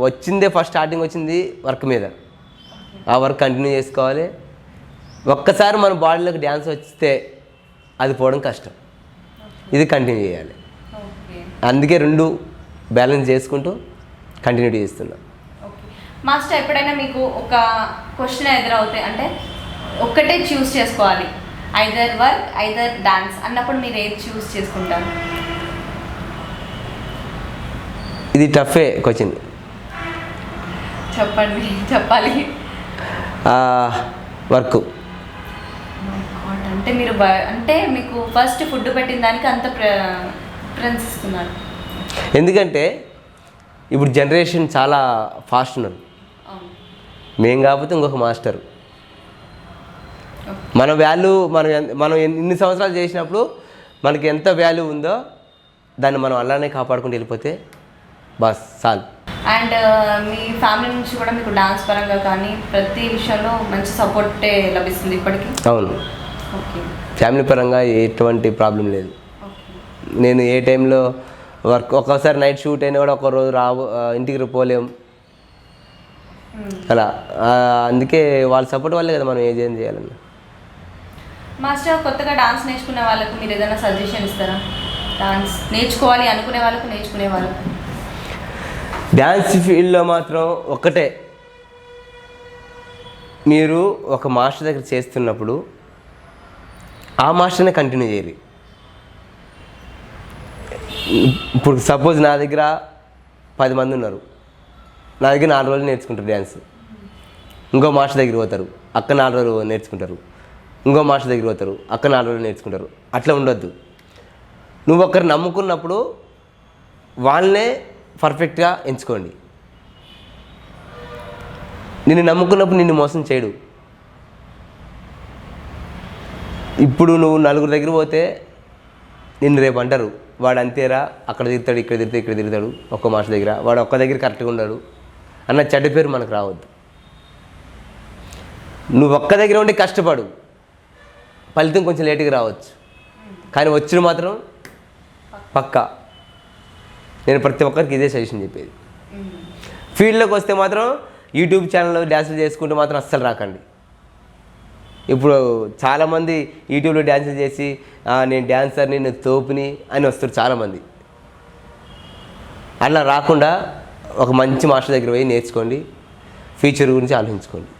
వచ్చిందే ఫస్ట్ స్టార్టింగ్ వచ్చింది వర్క్ మీద. ఆ వర్క్ కంటిన్యూ చేసుకోవాలి. ఒక్కసారి మన బాడీలోకి డ్యాన్స్ వస్తే అది పోవడం కష్టం, ఇది కంటిన్యూ చేయాలి. అందుకే రెండు బ్యాలెన్స్ చేసుకుంటూ కంటిన్యూటీ చేస్తున్నా. మాస్టర్, ఎప్పుడైనా మీకు ఒక క్వశ్చన్ ఎదురవుతాయి అంటే ఒక్కటే చూస్ చేసుకోవాలి, ఐదర్ వర్క్ ఐదర్ డాన్స్ అన్నప్పుడు మీరు ఏది చూస్ చేసుకుంటారు? ఇది టఫే క్వశ్చన్. చెప్పాలి. వర్క్. అంటే మీరు అంటే మీకు ఫస్ట్ ఫుడ్ పెట్టిన దానికి అంత ప్రిఫరెన్స్ ఇస్తున్నారు. ఎందుకంటే ఇప్పుడు జనరేషన్ చాలా ఫాస్ట్ ఉన్నారు. మేం కాకపోతే ఇంకొక మాస్టర్. మన వాల్యూ మనం ఇన్ని సంవత్సరాలు చేసినప్పుడు మనకి ఎంత వాల్యూ ఉందో దాన్ని మనం అలానే కాపాడుకుంటూ వెళ్ళిపోతే బస్ చాలు. అండ్ మీ ఫ్యామిలీ నుంచి కూడా మీకు డాన్స్ పరంగా కానీ ప్రతి విషయంలో మంచి సపోర్టే లభిస్తుంది ఇప్పటికీ? అవును. ఓకే. ఫ్యామిలీ పరంగా ఎటువంటి ప్రాబ్లం లేదు. నేను ఏ టైంలో వర్క్, ఒక్కోసారి నైట్ షూట్ అయినా కూడా ఒక రోజు ఇంటికి పోలేం అలా. అందుకే వాళ్ళ సపోర్ట్ వల్లే కదా మనం ఏం చేయాలన్నా. మాస్టర్, కొత్తగా డాన్స్ నేర్చుకునే వాళ్ళకు మీరు ఏదైనా సజెషన్ ఇస్తారా? డాన్స్ నేర్చుకోవాలి అనుకునే వాళ్ళకు డ్యాన్స్ ఫీల్డ్లో మాత్రం ఒక్కటే, మీరు ఒక మాస్టర్ దగ్గర చేస్తున్నప్పుడు ఆ మాస్టర్నే కంటిన్యూ చేయాలి. ఇప్పుడు సపోజ్ నా దగ్గర 10 మంది ఉన్నారు, నా దగ్గర 4 రోజులు నేర్చుకుంటారు డ్యాన్స్. ఇంకో మాస్టర్ దగ్గర పోతారు, అక్క 4 రోజులు నేర్చుకుంటారు. ఇంకో మాస్టర్ దగ్గర పోతారు, అక్క 4 రోజులు నేర్చుకుంటారు. అట్లా ఉండొద్దు. నువ్వు ఒకరు నమ్ముకున్నప్పుడు వాళ్ళనే పర్ఫెక్ట్గా ఎంచుకోండి. నిన్ను నమ్ముకున్నప్పుడు నిన్ను మోసం చేయడు. ఇప్పుడు నువ్వు 4 దగ్గర పోతే నిన్ను రేపు అంటారు, వాడు అంతేరా, అక్కడ తిరుగుతాడు, ఇక్కడ తిరుగుతాడు, ఒక్క మాస్టర్ దగ్గర వాడు ఒక్క దగ్గర కరెక్ట్గా ఉన్నాడు అన్న చెడ్డ పేరు మనకు రావద్దు. నువ్వు ఒక్క దగ్గర ఉండి కష్టపడు, ఫలితం కొంచెం లేటుగా రావచ్చు, కానీ వచ్చిన మాత్రం పక్కా. నేను ప్రతి ఒక్కరికి ఇదే సజెషన్ చెప్పేది. ఫీల్డ్లోకి వస్తే మాత్రం యూట్యూబ్ ఛానల్లో డ్యాన్సులు చేసుకుంటూ మాత్రం అస్సలు రాకండి. ఇప్పుడు చాలామంది యూట్యూబ్లో డ్యాన్సులు చేసి నేను డ్యాన్సర్ని, నేను తోపుని అని వస్తారు చాలామంది. అలా రాకుండా ఒక మంచి మాస్టర్ దగ్గర పోయి నేర్చుకోండి, ఫ్యూచర్ గురించి ఆలోచించుకోండి.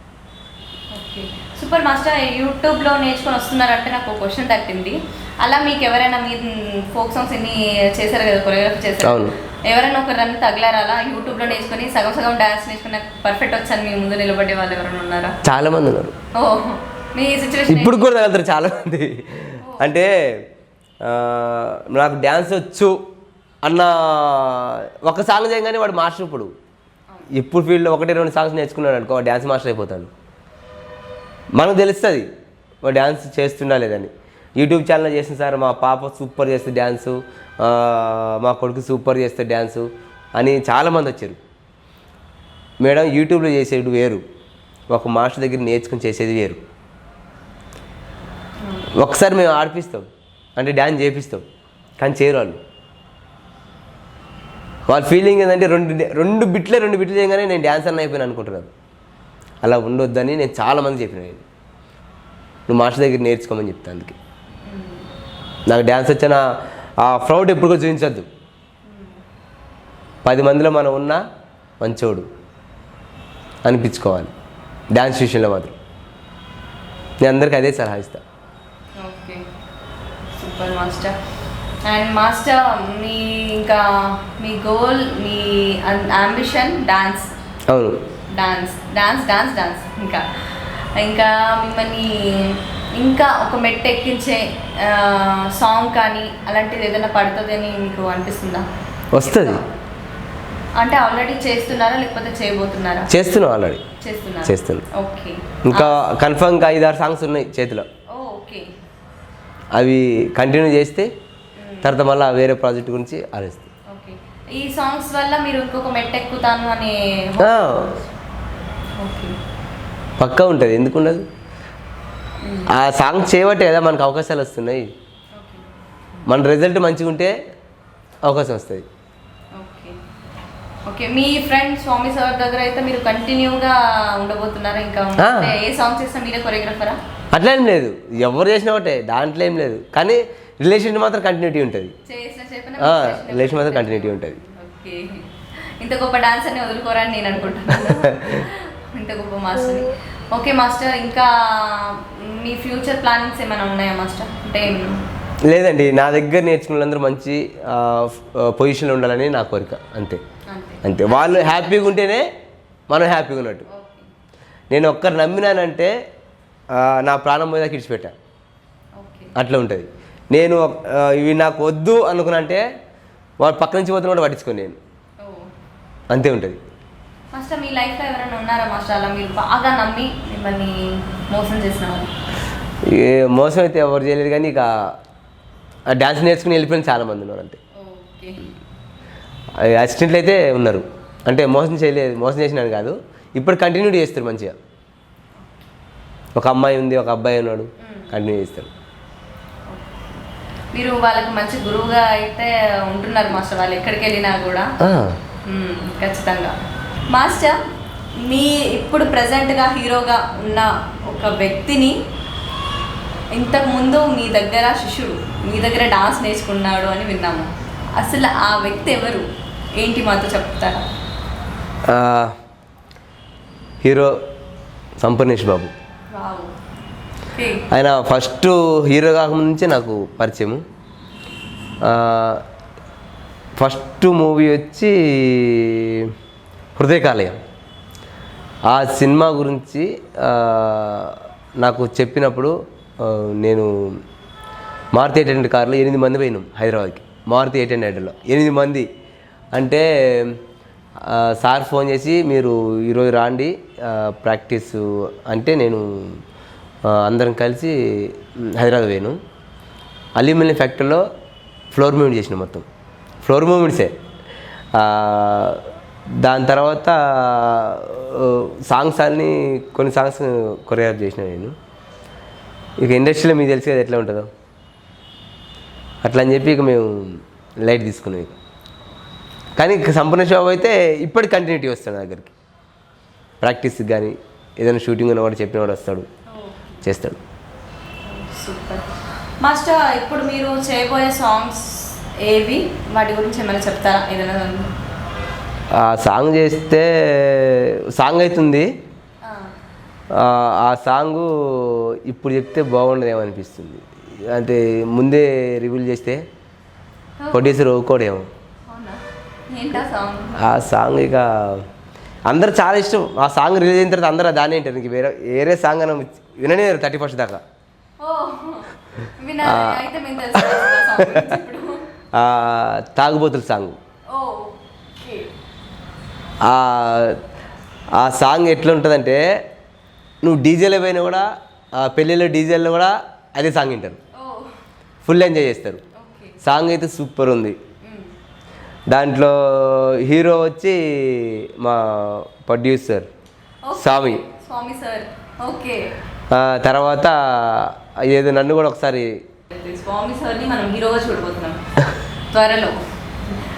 Okay, super master. యూట్యూబ్లో నేర్చుకొని వస్తున్నారంటే నాకు ఒక క్వశ్చన్ తట్టింది. అలా మీకు ఎవరైనా మీరు ఫోక్ సాంగ్స్ ఎన్ని చేశారు కదా, కొరియోగ్రఫీ చేశారు, అవును, ఎవరైనా ఒక రన్ తగలారా అలా యూట్యూబ్లో నేర్చుకొని సగం డ్యాన్స్ నేర్చుకుని నాకు పర్ఫెక్ట్ వచ్చాను మీ ముందు నిలబడే వాళ్ళు ఎవరైనా ఉన్నారా? చాలామంది ఉన్నారు. ఓ, మీ సిచ్యువేషన్ ఇప్పుడు కూడా తగలుతారు చాలామంది. అంటే నాకు డ్యాన్స్ వచ్చు అన్న ఒక సాంగ్ చేయగానే వాడు మాస్టర్. ఇప్పుడు ఫీల్డ్లో 1-2 సాంగ్స్ నేర్చుకున్నాడు అనుకో, డ్యాన్స్ మాస్టర్ అయిపోతాడు. మనకు తెలుస్తుంది వాడు డ్యాన్స్ చేస్తున్నా లేదని. యూట్యూబ్ ఛానల్లో చేసిన సార్ మా పాప సూపర్ చేస్తే డ్యాన్సు, మా కొడుకు సూపర్ చేస్తే డ్యాన్సు అని చాలామంది వచ్చారు. మేడం, యూట్యూబ్లో చేసేది వేరు, ఒక మాస్టర్ దగ్గర నేర్చుకుని చేసేది వేరు. ఒకసారి మేము ఆడిపిస్తాం అంటే డ్యాన్స్ చేపిస్తాం, కానీ చేయరు వాళ్ళు. వాళ్ళ ఫీలింగ్ ఏంటంటే రెండు బిట్లు చేయగానే నేను డ్యాన్స్ అన్న అయిపోయినా అనుకుంటున్నారు. అలా ఉండొద్దని నేను చాలామంది చెప్పిన, నువ్వు మాస్టర్ దగ్గర నేర్చుకోమని చెప్తాను. అందుకే నాకు డ్యాన్స్ వచ్చిన ఆ ప్రౌడ్ ఎప్పుడు కూడా చూపించద్దు. 10 మందిలో మనం ఉన్నా మంచోడు అనిపించుకోవాలి డ్యాన్స్ విషయంలో మాత్రం. నేను అందరికీ అదే సలహా ఇస్తాను. Okay, super master. And master, me goal, me ambition dance. అవును, డాన్స్ డాన్స్ డాన్స్ డాన్స్ ఇంకా మిమ్మల్ని ఇంకా ఒక మెట్టు ఎక్కించే సాంగ్ కానీ అలాంటిది ఏదైనా పడుతుందని మీకు అనిపిస్తుందా? వస్తుంది. అంటే ఆల్రెడీ చేస్తున్నారా లేకపోతే చేయబోతున్నారా? చేస్తున్నాం, ఆల్రెడీ చేస్తున్నాం. ఓకే, ఇంకా కన్ఫర్మ్గా 5-6 సాంగ్స్ ఉన్నాయి చేతిలో. ఓకే, అవి కంటిన్యూ చేస్తే తర్వాత మళ్ళీ వేరే ప్రాజెక్ట్ గురించి ఆలోచిస్తాం. ఓకే. ఈ సాంగ్స్ వల్ల మీరు ఇంకొక మెట్టు ఎక్కుతాను అనే పక్కా ఉంటుంది, ఎందుకు ఉండదు? ఆ సాంగ్ చేయబట్టే కదా మనకు అవకాశాలు వస్తున్నాయి. మన రిజల్ట్ మంచిగా ఉంటే అవకాశం వస్తుంది. ఓకే, మీ ఫ్రెండ్ స్వామి సార్ దగ్గర అయితే మీరు కంటిన్యూగా ఉండబోతున్నారా? ఇంకా ఏ సాంగ్ చేసినా మీరే కొరియోగ్రాఫరా? అట్లా ఏం లేదు, ఎవరు చేసినా ఒకటే, దాంట్లో ఏం లేదు. కానీ రిలేషన్ మాత్రం కంటిన్యూటీ ఉంటుంది. రిలేషన్ మాత్రం కంటిన్యూటీ ఉంటుంది. ఓకే, ఇంత గొప్ప డాన్సర్ని వదులుకోరని నేను అనుకుంటున్నాను. ఇంత గొప్ప మాస్టర్ని. ఓకే మాస్టర్, ఇంకా మీ ఫ్యూచర్ ప్లానింగ్స్ ఏమైనా ఉన్నాయా మాస్టర్? అంటే లేదండి, నా దగ్గర నేర్చుకున్న వాళ్ళందరూ మంచి పొజిషన్లో ఉండాలని నా కోరిక, అంతే. వాళ్ళు హ్యాపీగా ఉంటేనే మనం హ్యాపీగా ఉన్నట్టు. నేను ఒక్కరు నమ్మినానంటే నా ప్రాణం మీద కిడిచిపెట్టా, అట్లా ఉంటుంది. నేను ఇవి నాకు వద్దు అనుకున్నంటే వాడు పక్క నుంచి పోతున్న కూడా పట్టించుకోను నేను, అంతే ఉంటుంది. మాస్టర్, మీ లైఫ్లో ఎవరైనా ఉన్నారా మాస్టర్ అలా మీరు బాగా నమ్మి మిమ్మల్ని మోసం చేసిన వాళ్ళు? మోసం అయితే ఎవరు చేయలేదు, కానీ ఇక డ్యాన్స్ నేర్చుకుని వెళ్ళిపోయిన చాలామంది ఉన్నారు, అంతే. అసిస్టెంట్లు అయితే ఉన్నారు, అంటే మోసం చేసినాను కాదు, ఇప్పుడు కంటిన్యూ చేస్తారు మంచిగా. ఒక అమ్మాయి ఉంది, ఒక అబ్బాయి ఉన్నాడు, కంటిన్యూ చేస్తారు. మీరు వాళ్ళకి మంచి గురువుగా అయితే ఉంటున్నారు మాస్టర్, వాళ్ళు ఎక్కడికి వెళ్ళినా కూడా. ఖచ్చితంగా మాస్టర్, మీ ఇప్పుడు ప్రజెంట్గా హీరోగా ఉన్న ఒక వ్యక్తిని ఇంతకుముందు మీ దగ్గర శిష్యుడు, మీ దగ్గర డాన్స్ నేర్చుకున్నాడు అని విన్నాము. అసలు ఆ వ్యక్తి ఎవరు, ఏంటి మాతో చెప్తారా? హీరో సంపూర్ణేష్ బాబు. ఆయన ఫస్ట్ హీరో కాకముందే నాకు పరిచయం. ఫస్ట్ మూవీ వచ్చి హృదయకాలయం. ఆ సినిమా గురించి నాకు చెప్పినప్పుడు నేను మారుతి 800 కార్లో 8 మంది పోయినాం హైదరాబాద్కి. మారుతి 800లో 8 మంది అంటే సార్ ఫోన్ చేసి మీరు ఈరోజు రాండి ప్రాక్టీస్ అంటే నేను అందరం కలిసి హైదరాబాద్ పోయాను. అల్యూమినియం ఫ్యాక్టరీలో ఫ్లోర్ మూమెంట్ చేసిన, మొత్తం ఫ్లోర్ మూమెంట్సే. దాని తర్వాత సాంగ్స్ అన్నీ కొన్ని సాంగ్స్ కొరియోగ్రాఫ్ చేసిన నేను. ఇక ఇండస్ట్రీలో మీకు తెలిసి కదా ఎట్లా ఉంటుందో, అట్లా అని చెప్పి ఇక మేము లైట్ తీసుకున్నాం. కానీ సంపూర్ణ షాప్ అయితే ఇప్పటికి కంటిన్యూటీ వస్తాడు నా దగ్గరికి. ప్రాక్టీస్కి కానీ ఏదైనా షూటింగ్ ఉన్నవాడు చెప్పిన వాడు వస్తాడు, చేస్తాడు. సూపర్ మాస్టర్, ఇప్పుడు మీరు చేయబోయే సాంగ్స్ ఏవి, వాటి గురించి ఏమైనా చెప్తారా? ఏదైనా ఆ సాంగ్ చేస్తే సాంగ్ అవుతుంది, ఆ సాంగు ఇప్పుడు చెప్తే బాగుండదేమో అనిపిస్తుంది. అంటే ముందే రివీల్ చేస్తే ప్రొడ్యూసర్ ఒప్పుకోడేమో. ఆ సాంగ్ ఇక అందరు చాలా ఇష్టం. ఆ సాంగ్ రిలీజ్ అయిన తర్వాత అందరూ దాన్ని వింటారు. ఇంక వేరే సాంగ్ అని విననే 31st దాకా. తాగుబోతుల సాంగ్. ఆ సాంగ్ ఎట్లా ఉంటుందంటే నువ్వు డీజేలో పోయినా కూడా, పెళ్ళిలో డీజేలో కూడా అదే సాంగ్ వింటారు, ఫుల్ ఎంజాయ్ చేస్తారు. సాంగ్ అయితే సూపర్ ఉంది. దాంట్లో హీరో వచ్చి మా ప్రొడ్యూసర్ స్వామి సార్. ఓకే, తర్వాత ఏదో నన్ను కూడా ఒకసారి స్వామి సార్ని మనం హీరోగా చూడబోతున్నాం త్వరలో.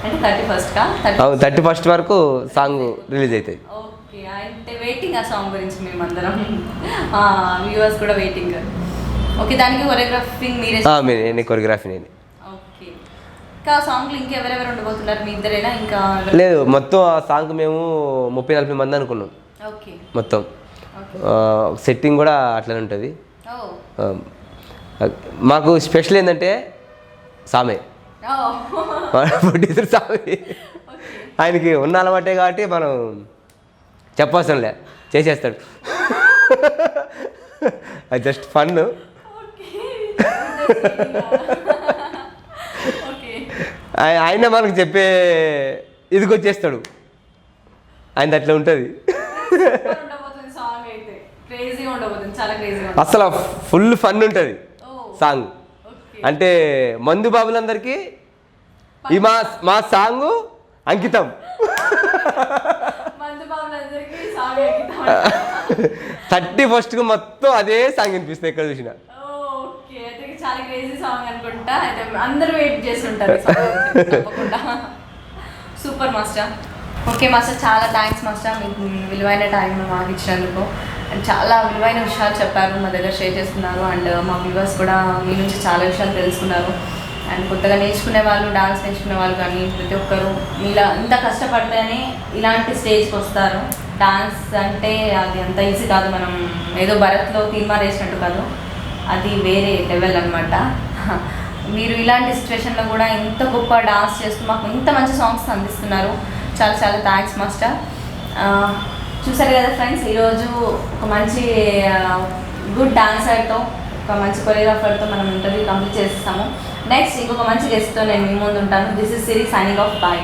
అంటే 31st అవును 31st వరకు సాంగ్ రిలీజ్ అవుతుంది. ఓకే, అంటే వెయిటింగ్ ఆ సాంగ్ గురించి మేమందరం, వ్యూవర్స్ కూడా వెయిటింగ్. ఓకే, దానికి కొరియోగ్రఫింగ్ మీరే? నేను కొరియోగ్రఫీ నేను. ఓకే, ఇంకా ఆ సాంగ్లో ఇంకెవరెవరు ఉండబోతున్నారు? మీ ఇద్దరేనా ఇంకా? లేదు, మొత్తం ఆ సాంగ్ మేము 30-40 మంది అనుకున్నాం ఓకే మొత్తం. సెట్టింగ్ కూడా అట్లనే ఉంటుంది. మాకు స్పెషల్ ఏంటంటే సామే, ప్రొడ్యూసర్ సామే. ఆయనకి ఉన్న అలవాటే కాబట్టి మనం చెప్పవసరంలే, చేసేస్తాడు. అది జస్ట్ ఫన్. ఆయన మనకు చెప్పే ఇదికి వచ్చేస్తాడు, ఆయన అట్లా ఉంటుంది. అసలు ఫుల్ ఫన్ ఉంటుంది సాంగ్. అంటే మందు బాబులందరికీ ఈ మా సాంగ్ అంకితం. 31st మొత్తం అదే సాంగ్ వినిపిస్తుంది ఎక్కడ చూసినా. చాలా క్రేజీ సాంగ్ అనుకుంటా, అయితే అందరూ వెయిట్ చేస్తుంటారు తప్పకుండా. Super master. ఓకే మాస్టర్, చాలా థ్యాంక్స్ మాస్టర్, మీకు విలువైన టైం మాకు ఇచ్చినందుకు. అండ్ చాలా విలువైన విషయాలు చెప్పారు, మా దగ్గర షేర్ చేస్తున్నారు. అండ్ మా వ్యూవర్స్ కూడా మీ నుంచి చాలా విషయాలు తెలుసుకున్నారు. అండ్ కొత్తగా నేర్చుకునే వాళ్ళు, డాన్స్ నేర్చుకునే వాళ్ళు కానీ ప్రతి ఒక్కరు ఇలా ఇంత కష్టపడితేనే ఇలాంటి స్టేజ్కి వస్తారు. డాన్స్ అంటే అది అంత ఈజీ కాదు, మనం ఏదో భరత్లో తీర్మారేసినట్టు కాదు, అది వేరే లెవెల్ అనమాట. మీరు ఇలాంటి సిచ్యువేషన్లో కూడా ఇంత గొప్ప డాన్స్ చేస్తూ మాకు ఇంత మంచి సాంగ్స్ అందిస్తున్నారు. చాలా చాలా థ్యాంక్స్ మాస్టర్. చూసారు కదా ఫ్రెండ్స్, ఈరోజు ఒక మంచి గుడ్ డాన్సర్తో, ఒక మంచి కొరియోగ్రాఫర్తో మనం ఇంటర్వ్యూ కంప్లీట్ చేస్తాము. నెక్స్ట్ ఇంకొక మంచి గెస్ట్తో నేను మీ ముందు ఉంటాను. This is Siri signing off. Bye.